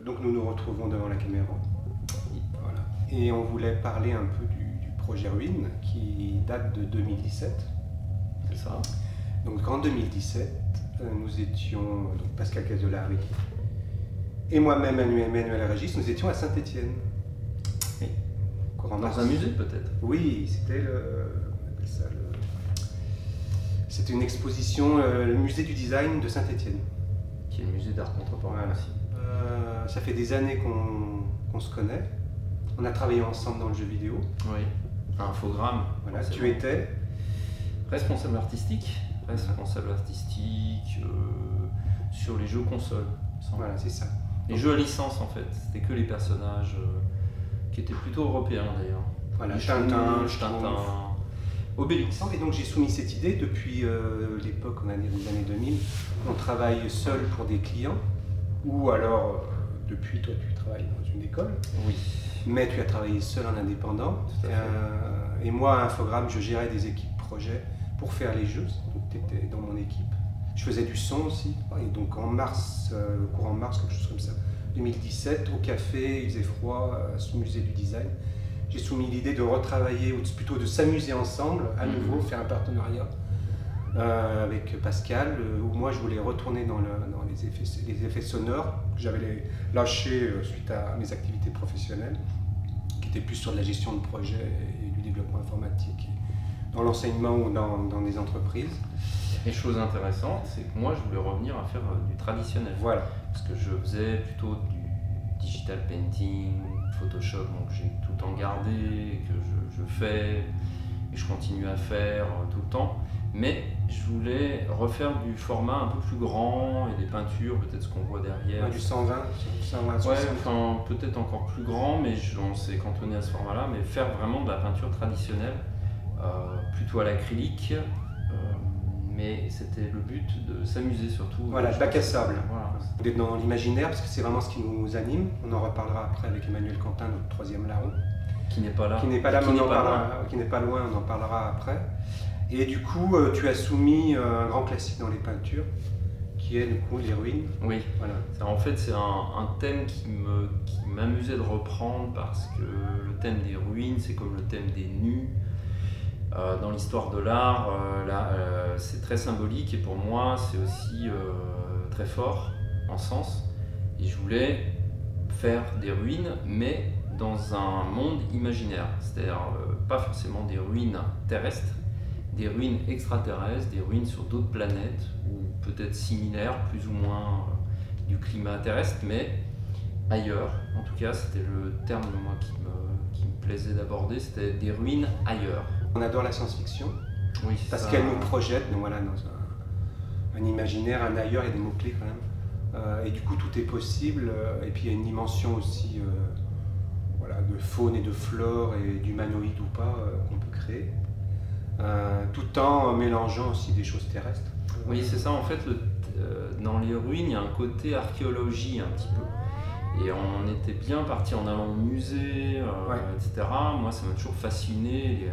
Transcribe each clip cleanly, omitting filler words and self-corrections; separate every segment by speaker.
Speaker 1: donc nous nous retrouvons devant la caméra. Voilà. Et on voulait parler un peu du projet Ruine qui date de 2017.
Speaker 2: C'est ça.
Speaker 1: Donc en 2017, nous étions, donc Pascal Casolari et moi-même, Emmanuel Régis, nous étions à Saint-Étienne.
Speaker 2: Oui. Dans un musée peut-être?
Speaker 1: Oui, c'était c'était une exposition, le musée du design de Saint-Étienne.
Speaker 2: Qui est le musée d'art contemporain
Speaker 1: Voilà.
Speaker 2: aussi.
Speaker 1: Ça fait des années qu'on se connaît. On a travaillé ensemble dans le jeu vidéo.
Speaker 2: Oui. Un infogramme.
Speaker 1: Voilà, tu étais
Speaker 2: responsable artistique. Sur les jeux consoles.
Speaker 1: Voilà, c'est ça.
Speaker 2: Les jeux à licence en fait. C'était que les personnages qui étaient plutôt européens d'ailleurs.
Speaker 1: Voilà,
Speaker 2: Tintin, Obélix.
Speaker 1: Et donc j'ai soumis cette idée depuis l'époque, des années 2000. On travaille seul pour des clients, ou alors depuis toi tu travailles dans une école.
Speaker 2: Oui.
Speaker 1: Mais tu as travaillé seul en indépendant.
Speaker 2: Tout à fait.
Speaker 1: Et moi, à Infogrames, je gérais des équipes projets pour faire les jeux. Donc tu étais dans mon équipe. Je faisais du son aussi. Et donc en mars, courant mars, quelque chose comme ça, 2017, au café, il faisait froid, à ce musée du design. J'ai soumis l'idée de retravailler, ou plutôt de s'amuser ensemble, à nouveau, faire un partenariat avec Pascal, où moi je voulais retourner dans les effets sonores que j'avais lâchés suite à mes activités professionnelles, qui étaient plus sur de la gestion de projet et du développement informatique, dans l'enseignement ou dans des entreprises.
Speaker 2: Et chose intéressante, c'est que moi je voulais revenir à faire du traditionnel.
Speaker 1: Voilà.
Speaker 2: Parce que je faisais plutôt du digital painting, Photoshop, donc j'ai tout le temps gardé, que je fais et je continue à faire tout le temps. Mais je voulais refaire du format un peu plus grand et des peintures, peut-être ce qu'on voit derrière.
Speaker 1: Ouais, du 120, 120,
Speaker 2: ouais, enfin peut-être encore plus grand, mais on s'est cantonné à ce format-là. Mais faire vraiment de la peinture traditionnelle, plutôt à l'acrylique. Mais c'était le but de s'amuser surtout.
Speaker 1: Voilà, bac à sable.
Speaker 2: Voilà.
Speaker 1: D'être dans l'imaginaire, parce que c'est vraiment ce qui nous anime. On en reparlera après avec Emmanuel Quentin, notre troisième larron.
Speaker 2: Qui n'est pas là.
Speaker 1: Qui n'est pas là, mais qui n'est pas loin, on en parlera après. Et du coup, tu as soumis un grand classique dans les peintures, qui est du coup les ruines.
Speaker 2: Oui,
Speaker 1: voilà.
Speaker 2: En fait, c'est un thème qui m'amusait de reprendre parce que le thème des ruines, c'est comme le thème des nus. Dans l'histoire de l'art, c'est très symbolique et pour moi c'est aussi très fort en sens. Et je voulais faire des ruines, mais dans un monde imaginaire, c'est-à-dire pas forcément des ruines terrestres, des ruines extraterrestres, des ruines sur d'autres planètes ou peut-être similaires, plus ou moins du climat terrestre, mais ailleurs. En tout cas, c'était le terme moi qui me plaisait d'aborder, c'était des ruines ailleurs.
Speaker 1: On adore la science-fiction,
Speaker 2: oui,
Speaker 1: parce qu'elle nous projette voilà, dans un imaginaire, un ailleurs, il y a des mots-clés quand même. Et du coup, tout est possible. Et puis, il y a une dimension aussi voilà, de faune et de flore et d'humanoïde ou pas qu'on peut créer, tout en mélangeant aussi des choses terrestres.
Speaker 2: Oui, c'est ça. En fait, dans les ruines, il y a un côté archéologie un petit peu. Et on était bien parti en allant au musée,
Speaker 1: ouais.
Speaker 2: etc. Moi, ça m'a toujours fasciné,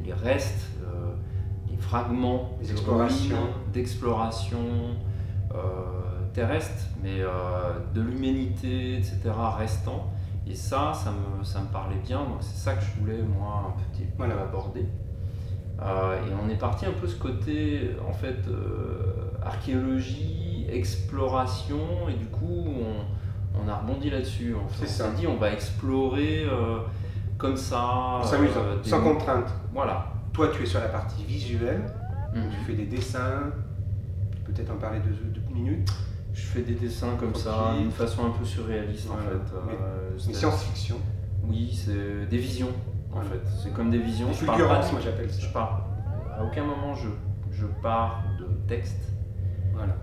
Speaker 2: les restes, les fragments d'exploration terrestre, mais de l'humanité, etc. restant. Et ça me parlait bien, donc c'est ça que je voulais, moi, un petit peu aborder. Et on est parti un peu ce côté, en fait, archéologie, exploration, et du coup, on a rebondi là-dessus. On s'est dit, on va explorer comme ça.
Speaker 1: En s'amusant, sans contrainte.
Speaker 2: Voilà.
Speaker 1: Toi, tu es sur la partie visuelle, tu fais des dessins, peut-être en parler 2 minutes.
Speaker 2: Je fais des dessins comme ça, d'une façon un peu surréaliste en fait.
Speaker 1: Mais science-fiction.
Speaker 2: Oui, c'est des visions en fait. C'est comme des visions.
Speaker 1: Des fulgurances, moi j'appelle ça.
Speaker 2: Je pars. À aucun moment je pars de texte.
Speaker 1: Voilà.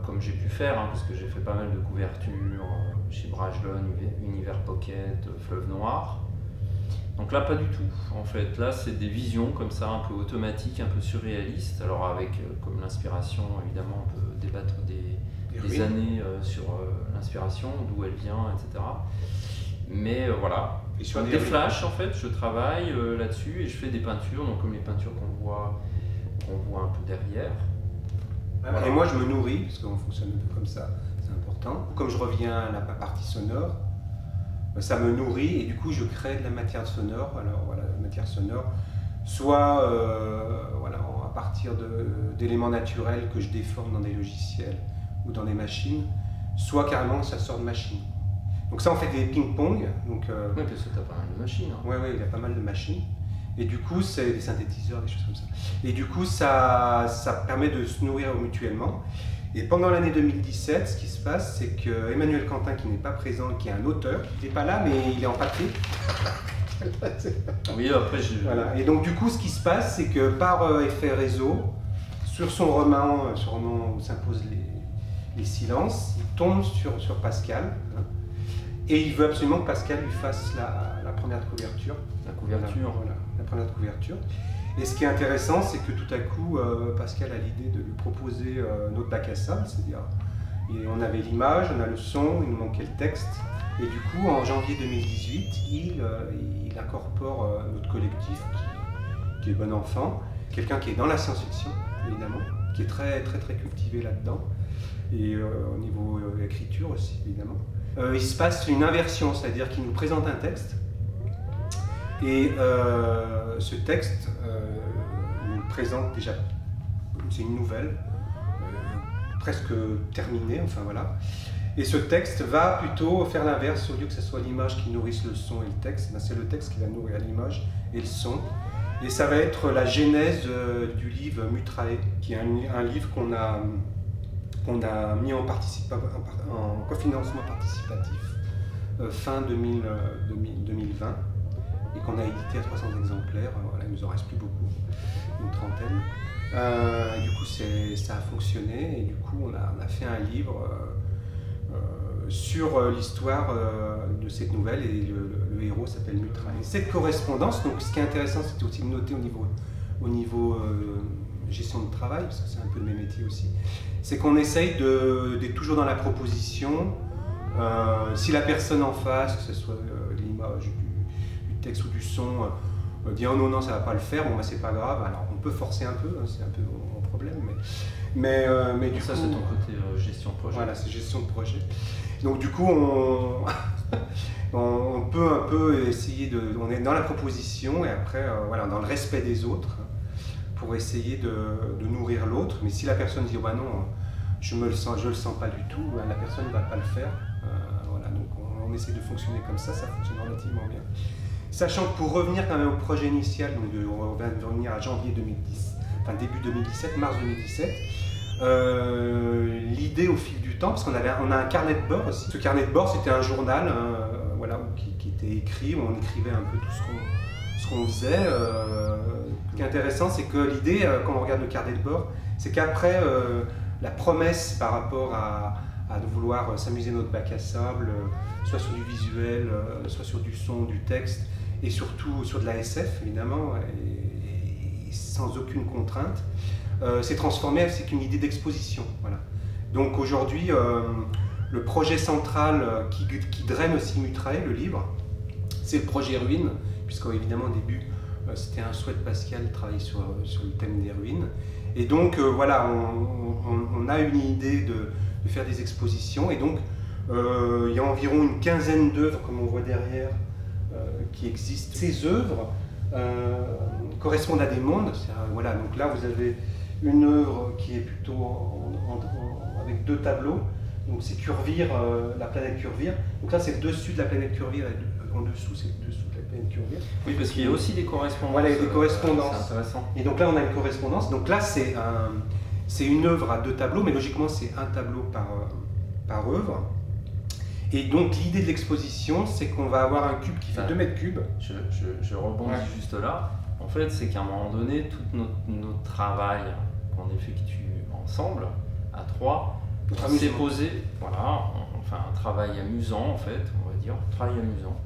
Speaker 2: Comme j'ai pu faire, hein, parce que j'ai fait pas mal de couvertures chez Brajlon, Univers Pocket, Fleuve Noir. Donc là, pas du tout. En fait, là, c'est des visions comme ça, un peu automatiques, un peu surréalistes. Alors avec, comme l'inspiration, évidemment, on peut débattre des années sur l'inspiration, d'où elle vient, etc. Mais voilà. Et sur des flashs, en fait, je travaille là-dessus et je fais des peintures, donc comme les peintures qu'on voit un peu derrière.
Speaker 1: Voilà. Et moi, je me nourris, parce qu'on fonctionne un peu comme ça, c'est important. important. Comme je reviens à la partie sonore, ça me nourrit et du coup je crée de la matière sonore. Alors voilà, la matière sonore, soit voilà, à partir d'éléments naturels que je déforme dans des logiciels ou dans des machines, soit carrément ça sort de machines. Donc ça on fait des ping-pong.
Speaker 2: Oui, parce que tu as pas mal de machines.
Speaker 1: Oui, il y a pas mal de machines. Et du coup, c'est des synthétiseurs, des choses comme ça. Et du coup, ça permet de se nourrir mutuellement. Et pendant l'année 2017, ce qui se passe, c'est que Emmanuel Quentin, qui n'est pas présent, qui est un auteur, il n'est pas là, mais il est en papier.
Speaker 2: Oui, après je...
Speaker 1: Voilà. Et donc du coup, ce qui se passe, c'est que par effet réseau, sur son roman où s'imposent les silences, il tombe sur Pascal. Hein, et il veut absolument que Pascal lui fasse la première couverture.
Speaker 2: La couverture.
Speaker 1: Voilà, la première couverture. Et ce qui est intéressant, c'est que tout à coup, Pascal a l'idée de lui proposer notre bac à sable, c'est-à-dire, on avait l'image, on a le son, il nous manquait le texte. Et du coup, en janvier 2018, il incorpore notre collectif qui est Bon Enfant, quelqu'un qui est dans la science-fiction, évidemment, qui est très cultivé là-dedans, et au niveau écriture aussi, évidemment. Il se passe une inversion, c'est-à-dire qu'il nous présente un texte, et ce texte nous présente déjà, c'est une nouvelle, presque terminée, enfin voilà. Et ce texte va plutôt faire l'inverse, au lieu que ce soit l'image qui nourrisse le son et le texte, c'est le texte qui va nourrir l'image et le son. Et ça va être la genèse du livre Mutrae, qui est un livre qu'on a mis en cofinancement participatif fin 2020 et qu'on a édité à 300 exemplaires. Voilà, il ne nous en reste plus beaucoup, une trentaine. Et du coup, ça a fonctionné et du coup, on a fait un livre sur l'histoire de cette nouvelle et le héros s'appelle Mutrae. Cette correspondance, donc ce qui est intéressant, c'était aussi de noter au niveau gestion de travail, parce que c'est un peu de mes métiers aussi, c'est qu'on essaye d'être toujours dans la proposition. Si la personne en face, que ce soit l'image, du texte ou du son, dit oh non, ça va pas le faire, bon bah c'est pas grave, alors on peut forcer un peu, hein, c'est un peu mon problème, mais du
Speaker 2: ça
Speaker 1: coup,
Speaker 2: c'est ton côté gestion de projet.
Speaker 1: Voilà, c'est gestion de projet. Donc du coup, on peut un peu essayer on est dans la proposition et après, voilà, dans le respect des autres, pour essayer de nourrir l'autre. Mais si la personne dit oh, bah non, je le sens pas du tout, la personne ne va pas le faire. Voilà, donc on essaie de fonctionner comme ça fonctionne relativement bien. Sachant que pour revenir quand même au projet initial, donc on va revenir à janvier 2010, enfin début 2017, mars 2017, l'idée au fil du temps, parce qu'on a un carnet de bord aussi. Ce carnet de bord, c'était un journal voilà, qui était écrit, où on écrivait un peu tout ce qu'on faisait. Ce qui est intéressant, c'est que l'idée, quand on regarde le carnet de bord, c'est qu'après la promesse par rapport à vouloir s'amuser notre bac à sable, soit sur du visuel, soit sur du son, du texte, et surtout sur de la SF évidemment, et sans aucune contrainte, s'est transformé avec une idée d'exposition. Voilà. Donc aujourd'hui, le projet central qui draine aussi Mutrae, le livre, c'est le projet Ruines, puisque évidemment au début c'était un souhait de Pascal de travailler sur le thème des ruines. Et donc voilà, on a une idée de faire des expositions, et donc il y a environ une quinzaine d'œuvres, comme on voit derrière, qui existent. Ces œuvres correspondent à des mondes. Voilà, donc là vous avez une œuvre qui est plutôt avec deux tableaux. Donc c'est Curvire, la planète Curvire. Donc là c'est le dessus de la planète Curvire, et en dessous c'est le dessous de la planète Curvire.
Speaker 2: Oui, parce qu'il y a aussi des correspondances.
Speaker 1: Voilà, il y a des correspondances.
Speaker 2: C'est intéressant.
Speaker 1: Et donc là on a une correspondance. Donc là c'est une œuvre à deux tableaux, mais logiquement c'est un tableau par œuvre. Et donc l'idée de l'exposition, c'est qu'on va avoir un cube qui fait 2 mètres cubes.
Speaker 2: Je rebondis juste là. En fait, c'est qu'à un moment donné, tout notre travail qu'on effectue ensemble, à trois, on s'est posé, voilà, enfin un travail amusant en fait, on va dire, un travail amusant.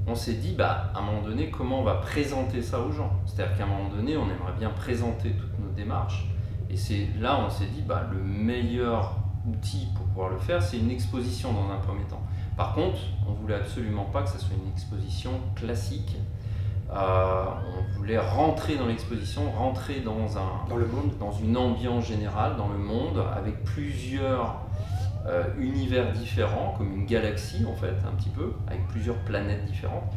Speaker 2: On s'est dit, bah, à un moment donné, comment on va présenter ça aux gens? C'est-à-dire qu'à un moment donné, on aimerait bien présenter toutes nos démarches. Et c'est là, on s'est dit, bah, le meilleur outil pour pouvoir le faire, c'est une exposition dans un premier temps. Par contre, on ne voulait absolument pas que ça soit une exposition classique, On voulait rentrer dans l'exposition, rentrer dans
Speaker 1: le monde,
Speaker 2: dans une ambiance générale, dans le monde, avec plusieurs univers différents, comme une galaxie en fait, un petit peu, avec plusieurs planètes différentes.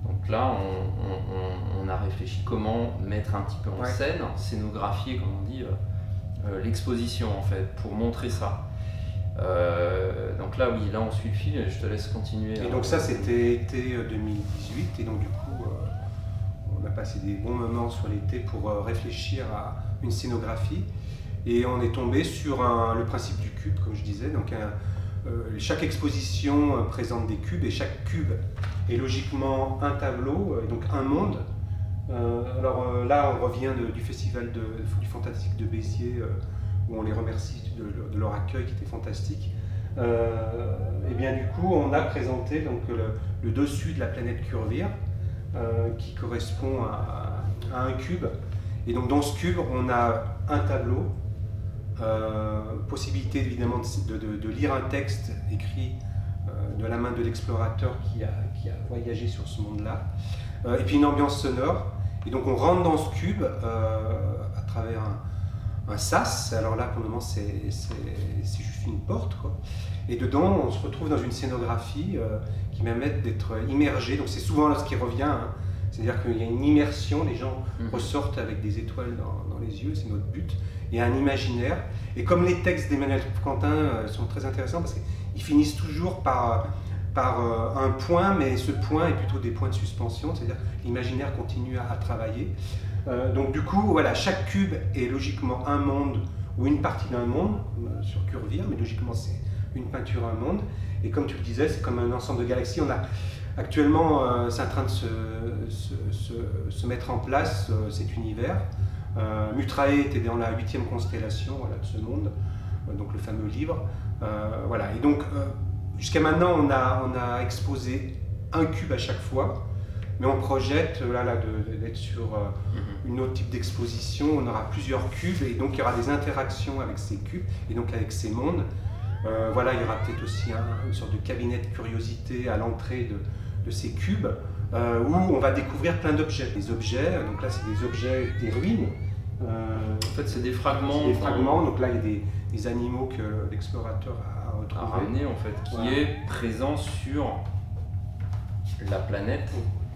Speaker 2: Donc là, on a réfléchi comment mettre un petit peu en scène, scénographier, comme on dit, l'exposition en fait, pour montrer ça. Donc là, oui, là on suit le fil et je te laisse continuer.
Speaker 1: Et donc ça, c'était été 2018, et donc du coup, on a passé des bons moments sur l'été pour réfléchir à une scénographie, et on est tombé sur le principe du cube, comme je disais. Donc chaque exposition présente des cubes, et chaque cube est logiquement un tableau, donc un monde. Là, on revient du festival du Fantastique de Béziers, où on les remercie de leur accueil qui était fantastique. Et bien du coup, on a présenté donc, le dessus de la planète Curvir, qui correspond à un cube. Et donc dans ce cube, on a un tableau, possibilité évidemment de lire un texte écrit de la main de l'explorateur qui a voyagé sur ce monde-là, et puis une ambiance sonore. Et donc on rentre dans ce cube à travers un sas. Alors là, pour le moment, c'est juste une porte, quoi. Et dedans, on se retrouve dans une scénographie qui permet d'être immergé. Donc c'est souvent là ce qui revient, hein. C'est-à-dire qu'il y a une immersion, les gens ressortent avec des étoiles dans les yeux, c'est notre but. Il y a un imaginaire. Et comme les textes d'Emmanuel Quentin sont très intéressants, parce qu'ils finissent toujours par un point, mais ce point est plutôt des points de suspension, c'est-à-dire que l'imaginaire continue à travailler. Donc du coup, voilà, chaque cube est logiquement un monde ou une partie d'un monde, sur Curvir, mais logiquement c'est une peinture, un monde. Et comme tu le disais, c'est comme un ensemble de galaxies. Actuellement, c'est en train de se mettre en place, cet univers. Mutrae était dans la 8e constellation, voilà, de ce monde, donc le fameux livre. Voilà. Et donc, jusqu'à maintenant, on a exposé un cube à chaque fois, mais on projette d'être sur une autre type d'exposition. On aura plusieurs cubes, et donc il y aura des interactions avec ces cubes et donc avec ces mondes. Voilà, il y aura peut-être aussi une sorte de cabinet de curiosité à l'entrée de ces cubes, où on va découvrir plein d'objets. Les objets, donc là c'est des objets, des ruines.
Speaker 2: En fait, c'est des fragments.
Speaker 1: Des fragments, donc là il y a des animaux que l'explorateur a retrouvés.
Speaker 2: A ramené en fait, qui est présent sur la planète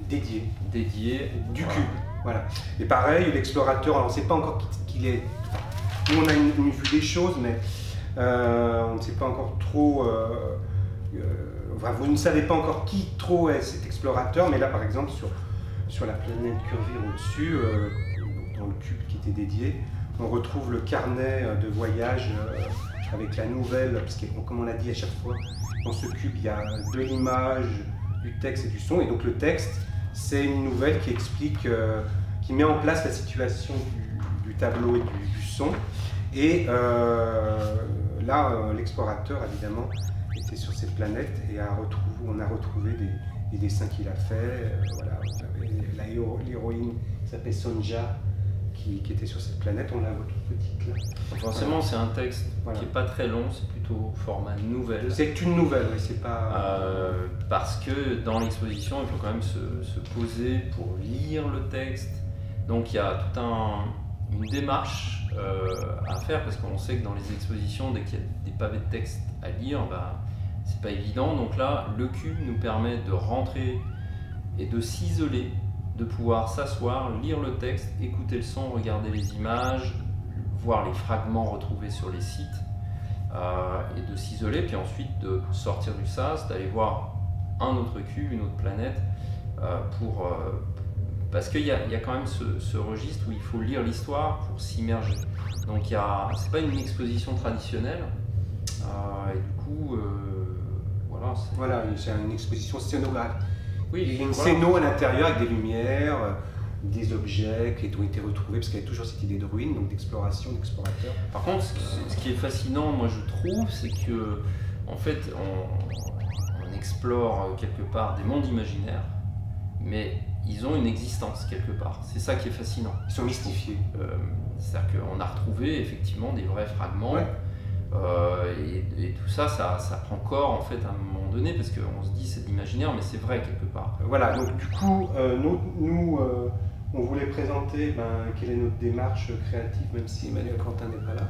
Speaker 2: dédiée
Speaker 1: du cube. Voilà. Et pareil, l'explorateur, alors on ne sait pas encore qu'il est. Nous on a une vue des choses, mais on ne sait pas encore trop. Enfin, vous ne savez pas encore qui trop est cet explorateur, mais là par exemple sur la planète Curvir au-dessus, dans le cube qui était dédié, on retrouve le carnet de voyage avec la nouvelle, parce que comme on l'a dit à chaque fois, dans ce cube il y a de l'image, du texte et du son, et donc le texte c'est une nouvelle qui explique, qui met en place la situation du tableau et du son. Et là, l'explorateur évidemment était sur cette planète, et on a retrouvé des dessins qu'il a fait. Voilà, l'héroïne qui s'appelle Sonja, qui était sur cette planète, on la voit toute petite là.
Speaker 2: Forcément, c'est un texte qui n'est pas très long, c'est plutôt format nouvelle.
Speaker 1: C'est une nouvelle, oui, c'est pas.
Speaker 2: Parce que dans l'exposition, il faut quand même se poser pour lire le texte. Donc il y a toute une démarche à faire, parce qu'on sait que dans les expositions, dès qu'il y a des pavés de texte à lire, c'est pas évident. Donc là, le cube nous permet de rentrer et de s'isoler, de pouvoir s'asseoir, lire le texte, écouter le son, regarder les images, voir les fragments retrouvés sur les sites, et de s'isoler, puis ensuite de sortir du sas, d'aller voir un autre cube, une autre planète, parce qu'il y a quand même ce registre où il faut lire l'histoire pour s'immerger. Donc c'est pas une exposition traditionnelle, et du coup, voilà.
Speaker 1: Voilà, c'est une exposition scénographique.
Speaker 2: Oui,
Speaker 1: il y a une scéno à l'intérieur avec des lumières, des objets qui ont été retrouvés, parce qu'il y a toujours cette idée de ruine, donc d'exploration, d'explorateur.
Speaker 2: Par contre, ce qui est fascinant, moi je trouve, c'est que en fait, on explore quelque part des mondes imaginaires, mais ils ont une existence quelque part. C'est ça qui est fascinant.
Speaker 1: Ils sont mystifiés.
Speaker 2: C'est-à-dire qu'on a retrouvé effectivement des vrais fragments, et tout ça, ça prend corps en fait à un moment moment donné, parce qu'on se dit c'est de l'imaginaire, mais c'est vrai quelque part.
Speaker 1: Voilà, donc du coup, nous on voulait présenter quelle est notre démarche créative, même si Emmanuel Quentin n'est pas là.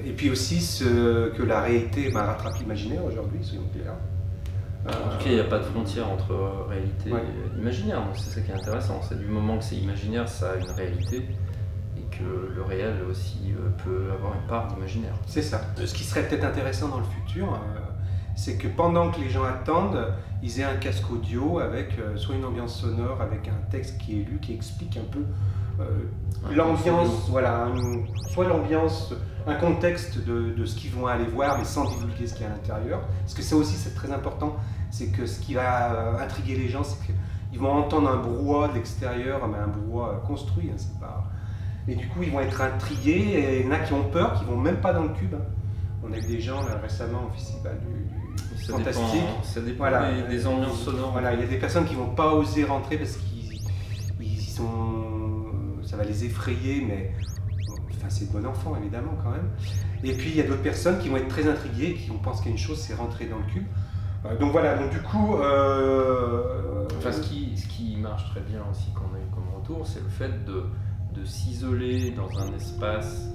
Speaker 1: Et puis aussi que la réalité rattrape l'imaginaire aujourd'hui, soyons clairs.
Speaker 2: En tout cas, il n'y a pas de frontière entre réalité et imaginaire, donc c'est ça qui est intéressant. C'est du moment que c'est imaginaire, ça a une réalité, et que le réel aussi peut avoir une part d'imaginaire.
Speaker 1: C'est ça. Ce qui serait peut-être intéressant dans le futur, c'est que pendant que les gens attendent, ils aient un casque audio avec soit une ambiance sonore, avec un texte qui est lu, qui explique un peu l'ambiance, voilà, soit l'ambiance, un contexte de ce qu'ils vont aller voir, mais sans divulguer ce qu'il y a à l'intérieur. Parce que ça aussi, c'est très important, c'est que ce qui va intriguer les gens, c'est qu'ils vont entendre un brouhaha de l'extérieur, mais un brouhaha construit, hein, c'est pas... Et du coup, ils vont être intrigués, et il y en a qui ont peur, qui vont même pas dans le cube. Hein. On a eu des gens là, récemment au festival du Fantastique.
Speaker 2: Ça dépend voilà, des ambiances sonores.
Speaker 1: Voilà, il y a des personnes qui vont pas oser rentrer parce qu'ils sont... ça va les effrayer, mais enfin, c'est de bon enfant évidemment quand même. Et puis il y a d'autres personnes qui vont être très intriguées et qui vont penser qu'il y a une chose, c'est rentrer dans le cube. Donc voilà, donc du coup...
Speaker 2: Enfin, ce qui marche très bien aussi qu'on a eu comme retour, c'est le fait de s'isoler dans un espace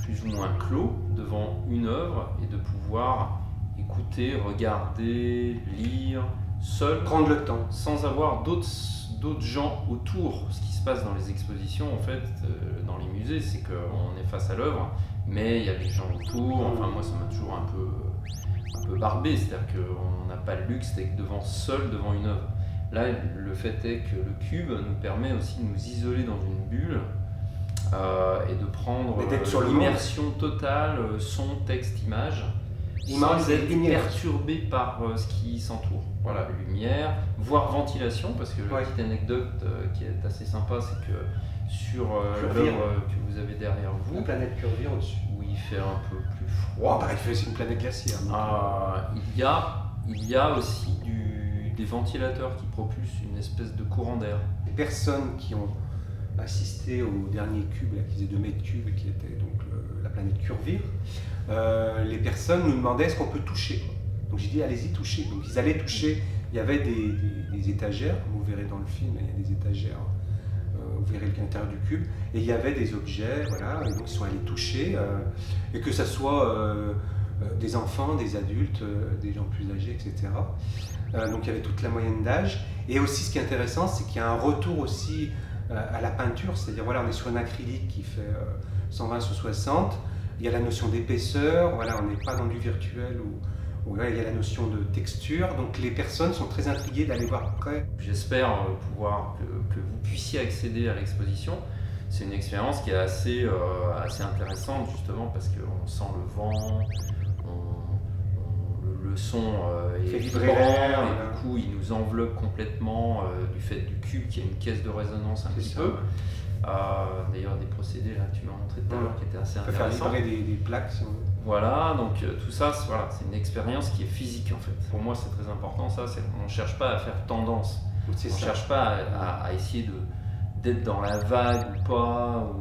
Speaker 2: plus ou moins clos devant une œuvre et de pouvoir écouter, regarder, lire, seul,
Speaker 1: prendre le temps,
Speaker 2: sans avoir d'autres gens autour. Ce qui se passe dans les expositions, en fait, dans les musées, c'est qu'on est face à l'œuvre, mais il y a des gens autour. Enfin, moi, ça m'a toujours un peu barbé, c'est-à-dire qu'on n'a pas le luxe d'être seul devant une œuvre. Là, le fait est que le cube nous permet aussi de nous isoler dans une bulle et de prendre l'immersion totale, son, texte, image, sans être perturbé par ce qui s'entoure. Voilà, lumière, voire ventilation, parce que la petite anecdote qui est assez sympa, c'est que sur l'œuvre que vous avez derrière vous,
Speaker 1: la planète Curvire au-dessus,
Speaker 2: où il fait un peu plus froid,
Speaker 1: c'est une planète glaciaire.
Speaker 2: Il y a aussi des ventilateurs qui propulsent une espèce de courant d'air.
Speaker 1: Les personnes qui ont assisté au dernier cube, là, qui faisait 2 mètres cubes, qui était donc la planète Curvire, les personnes nous demandaient est-ce qu'on peut toucher. Donc j'ai dit allez-y, touchez. Donc ils allaient toucher, il y avait des étagères, comme vous verrez dans le film, il y a des étagères, vous verrez l'intérieur du cube, et il y avait des objets, voilà, et donc ils sont allés toucher, et que ce soit des enfants, des adultes, des gens plus âgés, etc. Donc il y avait toute la moyenne d'âge, et aussi ce qui est intéressant, c'est qu'il y a un retour aussi à la peinture, c'est-à-dire voilà, on est sur un acrylique qui fait 120 sur 60, il y a la notion d'épaisseur, voilà, on n'est pas dans du virtuel où il y a la notion de texture, donc les personnes sont très intriguées d'aller voir près.
Speaker 2: J'espère pouvoir que vous puissiez accéder à l'exposition. C'est une expérience qui est assez intéressante justement parce qu'on sent le vent, le son est vibrant et du coup il nous enveloppe complètement du fait du cube qui a une caisse de résonance un petit peu. D'ailleurs des procédés là que tu m'as montré tout à l'heure qui étaient assez intéressants.
Speaker 1: On peut faire vibrer des plaques.
Speaker 2: Voilà, donc tout ça, c'est une expérience qui est physique en fait. Pour moi c'est très important ça, on ne cherche pas à faire tendance, on ne cherche pas à essayer d'être dans la vague ou pas.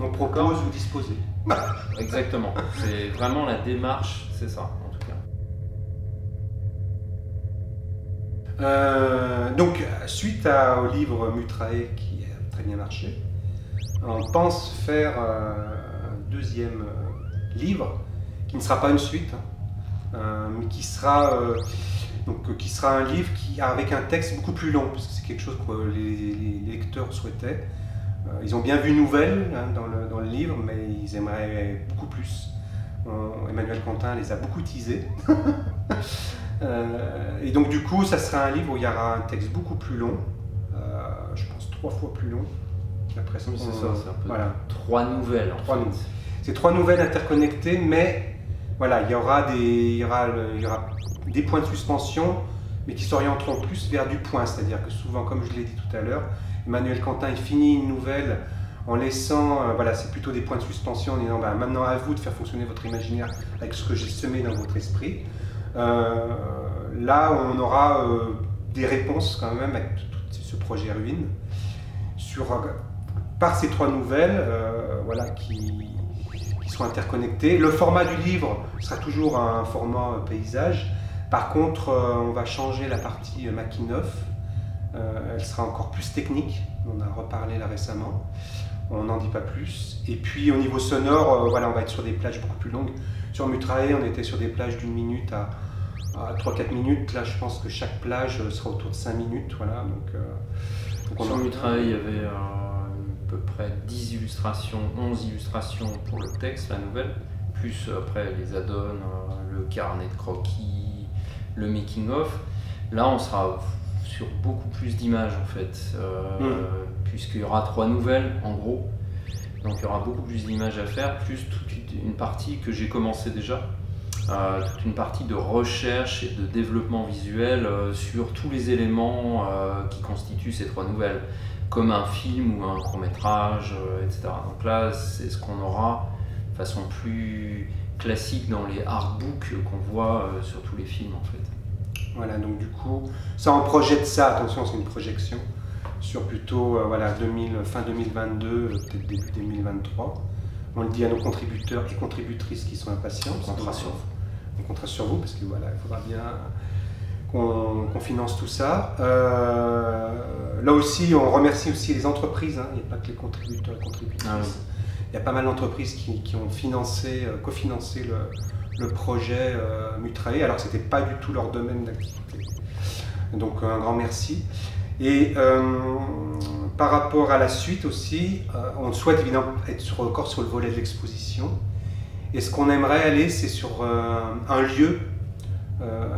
Speaker 1: On propose ou disposer.
Speaker 2: Exactement, c'est vraiment la démarche, c'est ça en tout
Speaker 1: cas. Donc suite au livre Mutrae qui a très bien marché, on pense faire un deuxième livre qui ne sera pas une suite, mais qui sera un livre avec un texte beaucoup plus long, parce que c'est quelque chose que les lecteurs souhaitaient. Ils ont bien vu Nouvelles dans le livre, mais ils aimeraient beaucoup plus. Emmanuel Quentin les a beaucoup teasés. Et donc du coup, ça sera un livre où il y aura un texte beaucoup plus long, je pense 3 fois plus long.
Speaker 2: Après, c'est ça, c'est un peu voilà. 3 nouvelles en fait.
Speaker 1: C'est 3 nouvelles interconnectées, mais voilà, il y aura des points de suspension, mais qui s'orienteront plus vers du point. C'est-à-dire que souvent, comme je l'ai dit tout à l'heure, Emmanuel Quentin il finit une nouvelle en laissant, voilà, c'est plutôt des points de suspension, en disant maintenant à vous de faire fonctionner votre imaginaire avec ce que j'ai semé dans votre esprit. Là, on aura des réponses quand même avec tout ce projet Ruine par ces 3 nouvelles, voilà, qui qui sont interconnectés. Le format du livre sera toujours un format paysage. Par contre, on va changer la partie making-of. Elle sera encore plus technique. On a reparlé là récemment. On n'en dit pas plus. Et puis au niveau sonore, voilà, on va être sur des plages beaucoup plus longues. Sur Mutrae, on était sur des plages d'1 minute à 3-4 minutes. Là, je pense que chaque plage sera autour de 5 minutes. Voilà, donc
Speaker 2: sur Mutrae, il y avait à peu près 10 illustrations, 11 illustrations pour le texte, la nouvelle, plus après les add-ons, le carnet de croquis, le making-of. Là, on sera sur beaucoup plus d'images en fait, puisqu'il y aura 3 nouvelles en gros. Donc il y aura beaucoup plus d'images à faire, plus toute une partie que j'ai commencé déjà, toute une partie de recherche et de développement visuel sur tous les éléments qui constituent ces 3 nouvelles, comme un film ou un court-métrage, etc. Donc là, c'est ce qu'on aura de façon plus classique dans les artbooks qu'on voit sur tous les films en fait.
Speaker 1: Voilà, donc du coup, ça on projette ça, attention, c'est une projection, sur plutôt voilà, fin 2022, peut-être début 2023. On le dit à nos contributeurs et contributrices qui sont impatients.
Speaker 2: On comptera sur vous.
Speaker 1: On comptera sur vous, parce que voilà, il faudra bien qu'on finance tout ça. Là aussi, on remercie aussi les entreprises, hein. Il n'y a pas que les contributeurs et contributrices.
Speaker 2: Ah oui.
Speaker 1: Il y a pas mal d'entreprises qui ont cofinancé le projet Mutrae, alors que ce n'était pas du tout leur domaine d'activité. Donc un grand merci. Et par rapport à la suite aussi, on souhaite évidemment être encore sur le volet de l'exposition. Et ce qu'on aimerait aller, c'est sur un lieu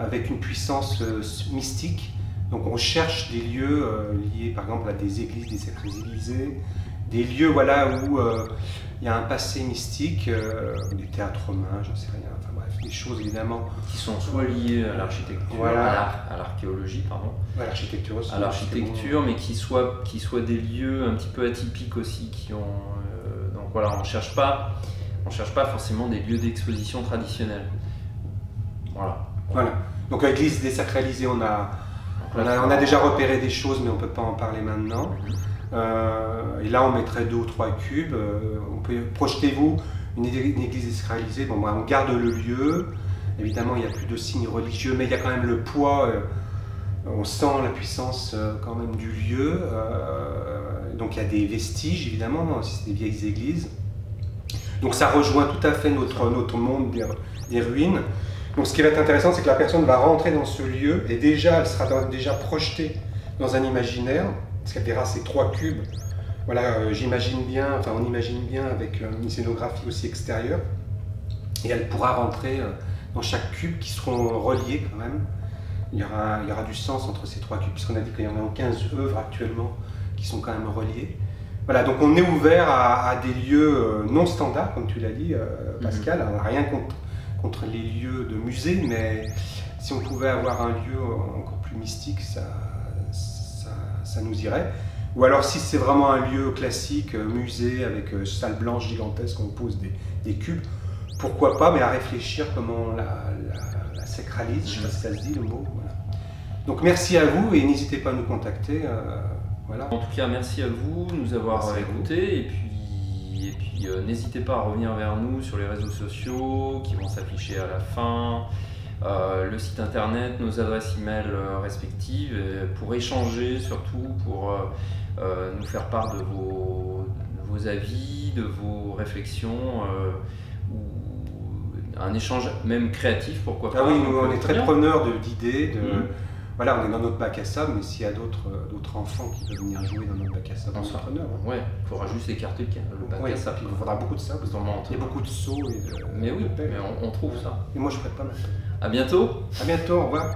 Speaker 1: avec une puissance mystique. Donc on cherche des lieux liés par exemple à des églises, des sacrés Élysées, des lieux voilà, où il y a un passé mystique, des théâtres romains, j'en sais rien, enfin bref, des choses évidemment.
Speaker 2: Qui sont soit liées à l'architecture,
Speaker 1: voilà.
Speaker 2: à l'archéologie, pardon.
Speaker 1: Ouais, l'architecture aussi.
Speaker 2: À l'architecture, mais qui soient des lieux un petit peu atypiques aussi, qui ont. Donc voilà, on cherche pas forcément des lieux d'exposition traditionnels. Voilà.
Speaker 1: Voilà. Donc avec l'église désacralisée, on a déjà repéré des choses, mais on ne peut pas en parler maintenant. Et là, on mettrait 2 ou 3 cubes. Projetez-vous une église désacralisée. Bon, on garde le lieu. Évidemment, il n'y a plus de signes religieux, mais il y a quand même le poids. On sent la puissance quand même du lieu. Donc il y a des vestiges, évidemment, si c'est des vieilles églises. Donc ça rejoint tout à fait notre monde des ruines. Donc ce qui va être intéressant, c'est que la personne va rentrer dans ce lieu et déjà, elle sera déjà projetée dans un imaginaire, parce qu'elle verra ces 3 cubes. Voilà, j'imagine bien, enfin on imagine bien avec une scénographie aussi extérieure. Et elle pourra rentrer dans chaque cube qui seront reliés quand même. Il y aura du sens entre ces 3 cubes, puisqu'on a dit qu'il y en a 15 œuvres actuellement qui sont quand même reliées. Voilà, donc on est ouvert à des lieux non standards, comme tu l'as dit, Pascal. On n'a rien contre les lieux de musée, mais si on pouvait avoir un lieu encore plus mystique, ça nous irait. Ou alors si c'est vraiment un lieu classique, musée, avec salle blanche gigantesque, on pose des cubes, pourquoi pas, mais à réfléchir comment on la sacralise, je ne sais pas si ça se dit le mot. Voilà. Donc merci à vous et n'hésitez pas à nous contacter. Voilà.
Speaker 2: En tout cas, merci à vous de nous avoir écoutés et puis n'hésitez pas à revenir vers nous sur les réseaux sociaux qui vont s'afficher à la fin, le site internet, nos adresses e-mail respectives pour échanger surtout, pour nous faire part de vos avis, de vos réflexions ou un échange même créatif, pourquoi pas.
Speaker 1: Ah oui, nous on est très preneurs d'idées, Voilà, on est dans notre bac à sable, mais s'il y a d'autres enfants qui veulent venir jouer dans notre bac à sable, on est preneurs.
Speaker 2: Hein. Ouais, il faudra juste écarter le bac à sable.
Speaker 1: Il faudra beaucoup de sable, il y a beaucoup de seaux et de
Speaker 2: mais oui, mais on trouve ça.
Speaker 1: Et moi je ferai pas mal.
Speaker 2: À bientôt.
Speaker 1: À bientôt, au revoir.